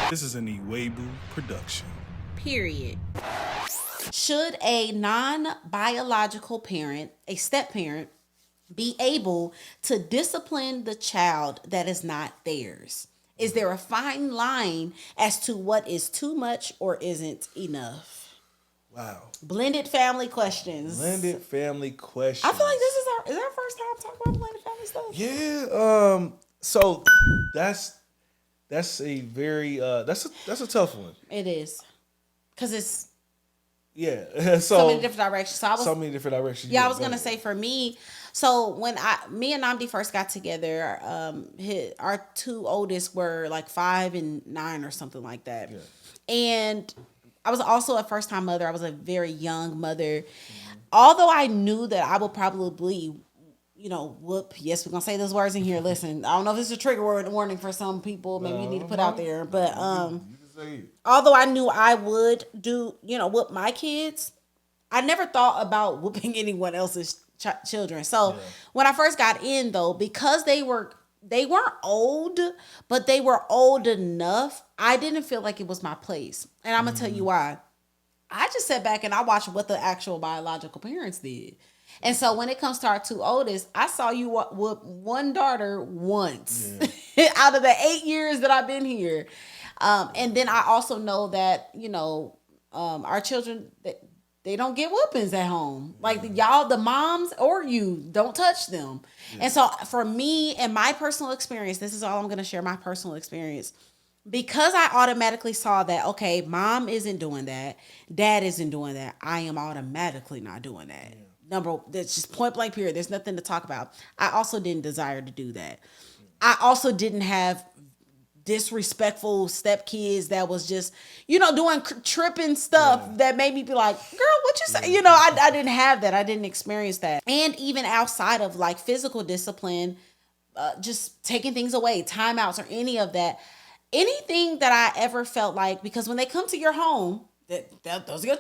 This is an Iwebu production. Period. Should a non-biological parent, a step-parent, be able to discipline the child that is not theirs? Is there a fine line as to what is too much or isn't enough? Wow. Blended family questions. Blended family questions. I feel like this is our first time talking about blended family stuff. Yeah. So that's a very that's a tough one. It is. Because it's Yeah. so many different directions. So many different directions. Yeah, I was gonna say for me. So when me and Namdi first got together, our two oldest were like 5 and 9 or something like that. Yeah. And I was also a first time mother. I was a very young mother. Mm-hmm. Although I knew that I would probably, whoop. Yes, we're gonna say those words in here. Listen, I don't know if it's a trigger word warning for some people. Maybe you need to put out there, but although I knew I would do, whoop my kids, I never thought about whooping anyone else's children. So when I first got in, though, because they weren't old, but they were old enough, I didn't feel like it was my place. And I'm gonna tell you why. I just sat back and I watched what the actual biological parents did. And so when it comes to our two oldest, I saw you whoop one daughter once out of the 8 years that I've been here. And then I also know that, our children, they don't get whoopings at home. Like y'all, the moms or you, don't touch them. Yeah. And so for me and my personal experience, this is all I'm going to share, my personal experience. Because I automatically saw that, okay, mom isn't doing that, dad isn't doing that, I am automatically not doing that. Yeah. That's just point blank period. There's nothing to talk about. I also didn't desire to do that. I also didn't have disrespectful stepkids that was just, doing tripping stuff that made me be like, girl, what you say? I didn't have that. I didn't experience that. And even outside of like physical discipline, just taking things away, timeouts or any of that, anything that I ever felt like, because when they come to your home, those are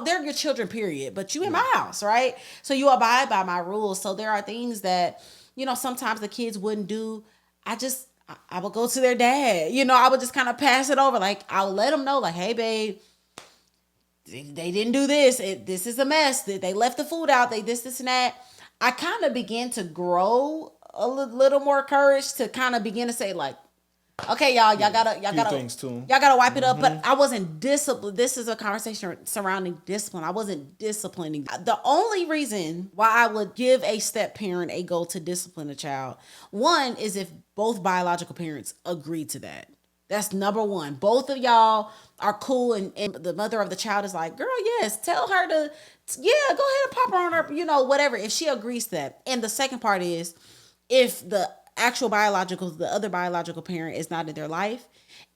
they're your children, period. But you in my house, right? So you abide by my rules. So there are things that, sometimes the kids wouldn't do. I would go to their dad. I would just kind of pass it over. Like, I'll let them know, like, hey, babe, they didn't do this. This is a mess. They left the food out. They this and that. I kind of began to grow a little more courage to kind of begin to say, like, okay, y'all gotta wipe it up. But I wasn't disciplined. This is a conversation surrounding discipline. I wasn't disciplining. The only reason why I would give a step parent a go to discipline a child, one, is if both biological parents agree to that. That's number one. Both of y'all are cool, and the mother of the child is like, girl, yes, tell her to, go ahead and pop her on her, whatever, if she agrees to that. And the second part is, if the other biological parent is not in their life,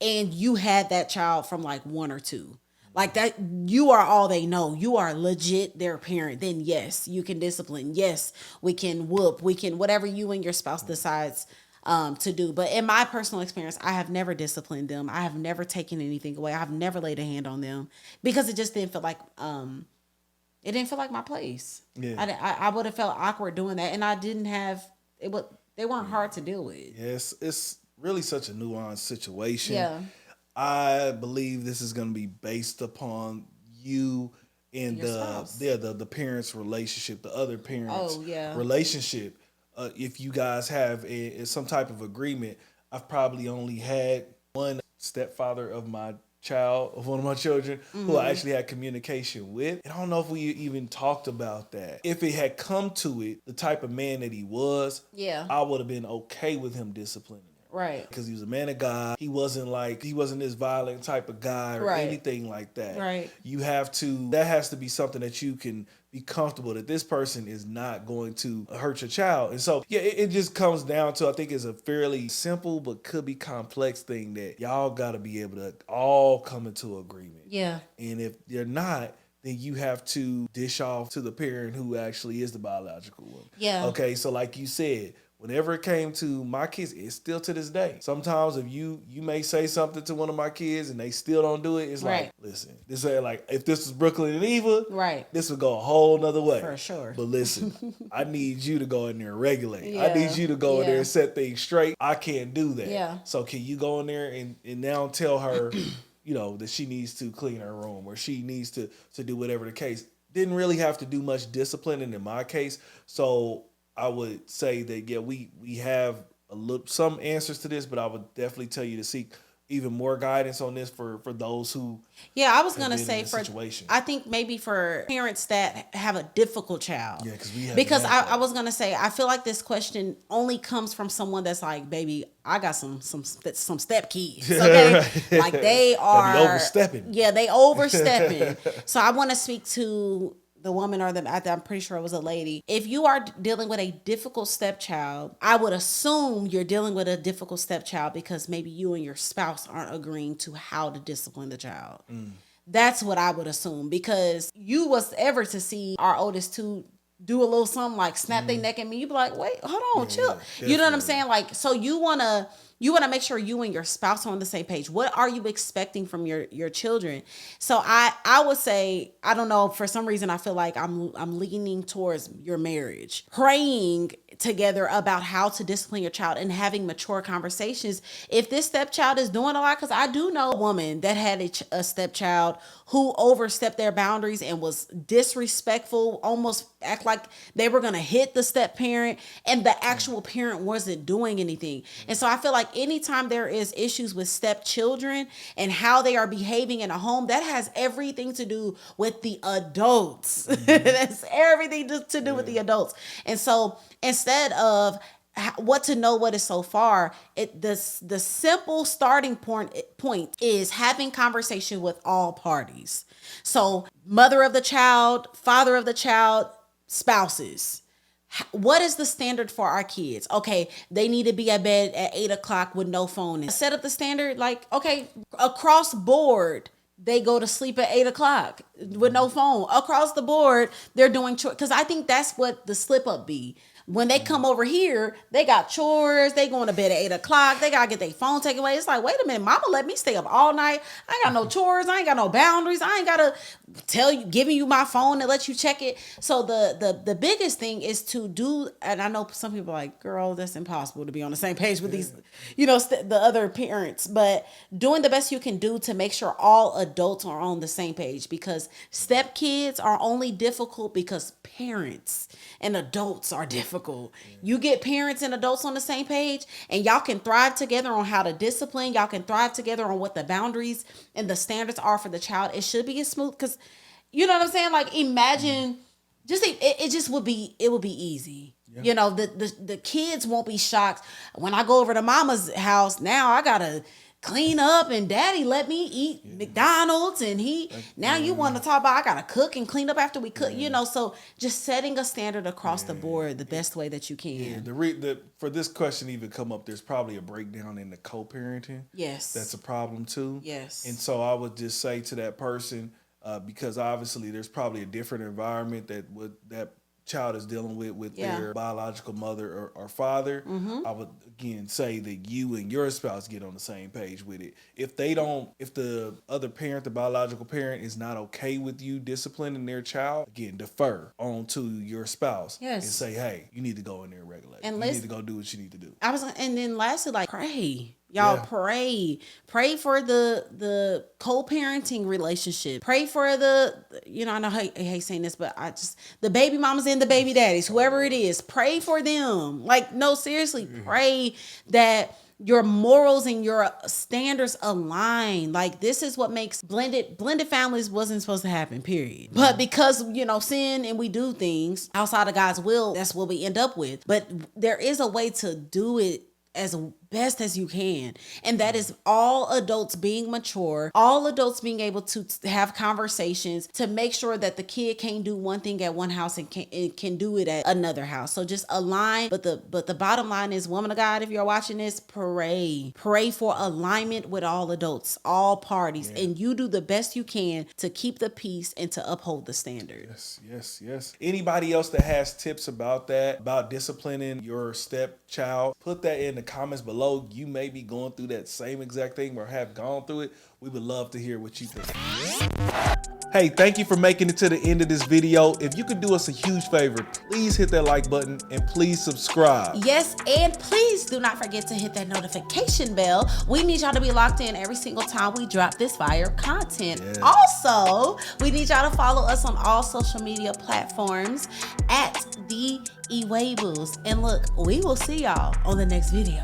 and you had that child from like 1 or 2, like that, you are all they know, you are legit their parent, then yes, you can discipline. Yes, we can whoop, we can, whatever you and your spouse decides to do. But in my personal experience, I have never disciplined them. I have never taken anything away. I've never laid a hand on them, because it just didn't feel like, it didn't feel like my place. Yeah. I would have felt awkward doing that. And I didn't have, they weren't hard to deal with. Yes, it's really such a nuanced situation. Yeah. I believe this is going to be based upon you and the parents' relationship, the other parents' relationship. If you guys have some type of agreement, I've probably only had one stepfather of one of my children, who I actually had communication with. And I don't know if we even talked about that. If it had come to it, the type of man that he was, I would have been okay with him disciplining him. Right. Because he was a man of God. He wasn't this violent type of guy or anything like that. Right. That has to be something that you can be comfortable that this person is not going to hurt your child. And so, it just comes down to, I think it's a fairly simple but could be complex thing that y'all got to be able to all come into agreement. Yeah. And if you're not, then you have to dish off to the parent who actually is the biological one. Yeah. Okay, so like you said, whenever it came to my kids, it's still to this day. Sometimes if you may say something to one of my kids and they still don't do it, it's like, listen, this ain't like, if this was Brooklyn and Eva, this would go a whole nother way. For sure. But listen, I need you to go in there and regulate. Yeah. I need you to go in there and set things straight. I can't do that. Yeah. So can you go in there and now tell her, that she needs to clean her room or she needs to do whatever the case. Didn't really have to do much disciplining in my case. So I would say that, yeah, we have some answers to this, but I would definitely tell you to seek even more guidance on this for those who. Yeah, I was gonna say I think maybe for parents that have a difficult child. Yeah, because I was gonna say I feel like this question only comes from someone that's like, baby, I got some step kids. Okay, like they are overstepping. Yeah, they overstepping. So I want to speak to the woman I'm pretty sure it was a lady. If you are dealing with a difficult stepchild, I would assume you're dealing with a difficult stepchild because maybe you and your spouse aren't agreeing to how to discipline the child. That's what I would assume, because you was ever to see our oldest two do a little something like snap their neck at me, you be like, wait, hold on, chill. You know what I'm saying? Like, so you want to make sure you and your spouse are on the same page. What are you expecting from your children? So I would say, I don't know, for some reason I feel like I'm leaning towards your marriage, praying together about how to discipline your child and having mature conversations. If this stepchild is doing a lot, because I do know a woman that had a stepchild who overstepped their boundaries and was disrespectful, almost act like they were going to hit the step parent, and the actual parent wasn't doing anything. And so I feel like anytime there is issues with stepchildren and how they are behaving in a home, that has everything to do with the adults. That's everything to do with the adults. And so instead of what to know what is so far, the simple starting point is having conversation with all parties. So mother of the child, father of the child, spouses. What is the standard for our kids? Okay, they need to be at bed at 8:00 with no phone. Set up the standard, like, okay, across board, they go to sleep at 8:00 with no phone. Across the board, they're doing chores. Because I think that's what the slip up be. When they come over here, they got chores. They going to bed at 8:00. They got to get their phone taken away. It's like, wait a minute, mama let me stay up all night. I ain't got no chores. I ain't got no boundaries. I ain't got to giving you my phone and let you check it. So the biggest thing is to do, and I know some people are like, girl, that's impossible to be on the same page with these, the other parents. But doing the best you can do to make sure all adults are on the same page, because step kids are only difficult because parents and adults are difficult. You get parents and adults on the same page, and y'all can thrive together on how to discipline. Y'all can thrive together on what the boundaries and the standards are for the child. It should be as smooth, because you know what I'm saying? Like, imagine it would be easy. Yeah. The kids won't be shocked when I go over to mama's house. Now I gotta clean up, and daddy let me eat McDonald's, and you want to talk about I gotta cook and clean up after we cook, so just setting a standard across the board the best way that you can. For this question even come up, there's probably a breakdown in the co-parenting. Yes, that's a problem too. Yes. And so I would just say to that person, because obviously there's probably a different environment that child is dealing with their biological mother or father. I would again say that you and your spouse get on the same page with it. If the other parent, the biological parent, is not okay with you disciplining their child, again, defer on to your spouse. Yes. And say, hey, you need to go in there and regulate. And you need to go do what you need to do. And then lastly, like, pray. Y'all pray for the co-parenting relationship. Pray for the, I know I hate saying this, but the baby mamas and the baby daddies, whoever it is, pray for them. Like, no, seriously, pray that your morals and your standards align. Like, this is what makes blended families wasn't supposed to happen, period. But because, sin and we do things outside of God's will, that's what we end up with. But there is a way to do it as best as you can. And that is all adults being mature, all adults being able to have conversations to make sure that the kid can't do one thing at one house and can do it at another house. So just align. But the bottom line is, woman of God, if you're watching this, pray for alignment with all adults, all parties, and you do the best you can to keep the peace and to uphold the standard. Yes. Anybody else that has tips about that, about disciplining your stepchild, put that in the comments below. You may be going through that same exact thing or have gone through it. We would love to hear what you think. Hey, thank you for making it to the end of this video. If you could do us a huge favor, please hit that like button and please subscribe. Yes, and please do not forget to hit that notification bell. We need y'all to be locked in every single time we drop this fire content. Yes. Also, we need y'all to follow us on all social media platforms at the Ewables. And look, we will see y'all on the next video.